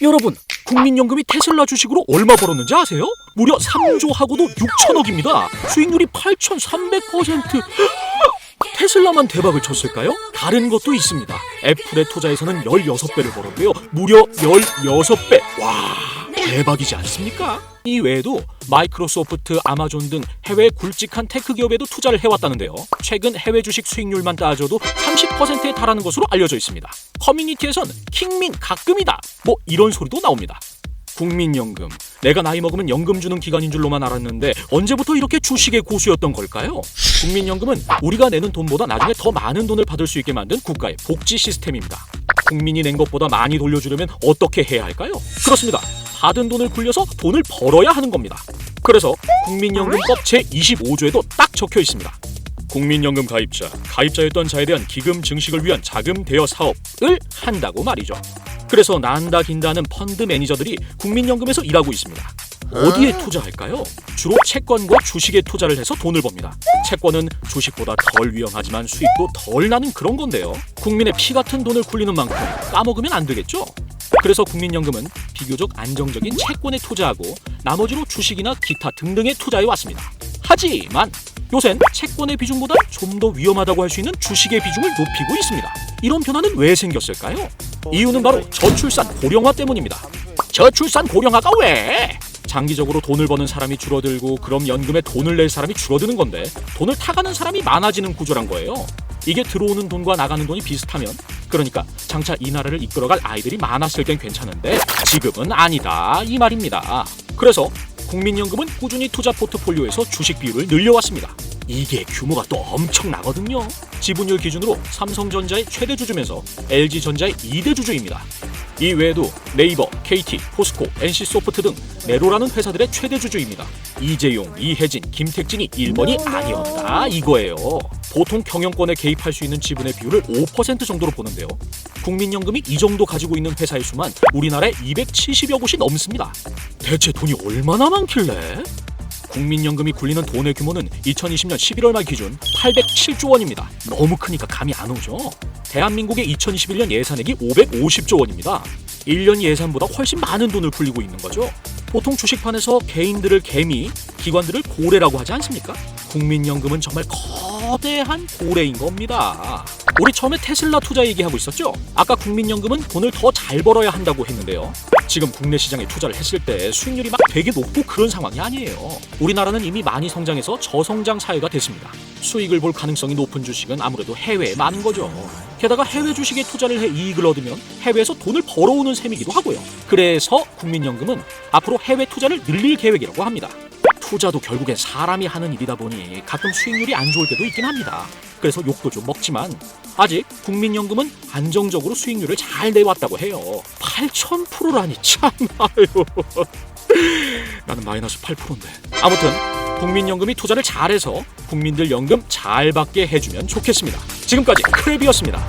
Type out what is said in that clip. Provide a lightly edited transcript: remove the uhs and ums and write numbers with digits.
여러분, 국민연금이 테슬라 주식으로 얼마 벌었는지 아세요? 무려 3조 하고도 6천억입니다. 수익률이 8,300%. 테슬라만 대박을 쳤을까요? 다른 것도 있습니다. 애플에 투자해서는 16배를 벌었고요. 무려 16배. 와, 대박이지 않습니까? 이 외에도 마이크로소프트, 아마존 등 해외 굵직한 테크 기업에도 투자를 해왔다는데요. 최근 해외 주식 수익률만 따져도 30%에 달하는 것으로 알려져 있습니다. 커뮤니티에선 킹민 가끔이다, 뭐 이런 소리도 나옵니다. 국민연금, 내가 나이 먹으면 연금 주는 기관인 줄로만 알았는데 언제부터 이렇게 주식의 고수였던 걸까요? 국민연금은 우리가 내는 돈보다 나중에 더 많은 돈을 받을 수 있게 만든 국가의 복지 시스템입니다. 국민이 낸 것보다 많이 돌려주려면 어떻게 해야 할까요? 그렇습니다. 받은 돈을 굴려서 돈을 벌어야 하는 겁니다. 그래서 국민연금법 제25조에도 딱 적혀 있습니다. 국민연금 가입자였던 자에 대한 기금 증식을 위한 자금 대여 사업을 한다고 말이죠. 그래서 난다 긴다는 펀드 매니저들이 국민연금에서 일하고 있습니다. 어디에 투자할까요? 주로 채권과 주식에 투자를 해서 돈을 법니다. 채권은 주식보다 덜 위험하지만 수익도 덜 나는 그런 건데요. 국민의 피 같은 돈을 굴리는 만큼 까먹으면 안 되겠죠? 그래서 국민연금은 비교적 안정적인 채권에 투자하고 나머지로 주식이나 기타 등등에 투자해 왔습니다. 하지만 요샌 채권의 비중보다 좀 더 위험하다고 할 수 있는 주식의 비중을 높이고 있습니다. 이런 변화는 왜 생겼을까요? 이유는 바로 저출산 고령화 때문입니다. 저출산 고령화가 왜? 장기적으로 돈을 버는 사람이 줄어들고 그럼 연금에 돈을 낼 사람이 줄어드는 건데 돈을 타가는 사람이 많아지는 구조란 거예요. 이게 들어오는 돈과 나가는 돈이 비슷하면, 그러니까 장차 이 나라를 이끌어갈 아이들이 많았을 땐 괜찮은데 지금은 아니다 이 말입니다. 그래서 국민연금은 꾸준히 투자 포트폴리오에서 주식 비율을 늘려왔습니다. 이게 규모가 또 엄청나거든요. 지분율 기준으로 삼성전자의 최대 주주면서 LG전자의 2대 주주입니다. 이 외에도 네이버, KT, 포스코, NC소프트 등 네로라는 회사들의 최대 주주입니다. 이재용, 이혜진, 김택진이 1번이 아니었다 이거예요. 보통 경영권에 개입할 수 있는 지분의 비율을 5% 정도로 보는데요. 국민연금이 이 정도 가지고 있는 회사의 수만 우리나라에 270여 곳이 넘습니다. 대체 돈이 얼마나 많길래? 국민연금이 굴리는 돈의 규모는 2020년 11월 말 기준 807조 원입니다. 너무 크니까 감이 안 오죠? 대한민국의 2021년 예산액이 550조 원입니다. 1년 예산보다 훨씬 많은 돈을 굴리고 있는 거죠. 보통 주식판에서 개인들을 개미, 기관들을 고래라고 하지 않습니까? 국민연금은 정말 거대한 고래인 겁니다. 우리 처음에 테슬라 투자 얘기하고 있었죠? 아까 국민연금은 돈을 더 잘 벌어야 한다고 했는데요. 지금 국내 시장에 투자를 했을 때 수익률이 막 되게 높고 그런 상황이 아니에요. 우리나라는 이미 많이 성장해서 저성장 사회가 됐습니다. 수익을 볼 가능성이 높은 주식은 아무래도 해외에 많은 거죠. 게다가 해외 주식에 투자를 해 이익을 얻으면 해외에서 돈을 벌어오는 셈이기도 하고요. 그래서 국민연금은 앞으로 해외 투자를 늘릴 계획이라고 합니다. 투자도 결국엔 사람이 하는 일이다 보니 가끔 수익률이 안 좋을 때도 있긴 합니다. 그래서 욕도 좀 먹지만 아직 국민연금은 안정적으로 수익률을 잘 내왔다고 해요. 8,000%라니 참. 아유. 나는 마이너스 8%인데. 아무튼 국민연금이 투자를 잘해서 국민들 연금 잘 받게 해주면 좋겠습니다. 지금까지 크랩이었습니다.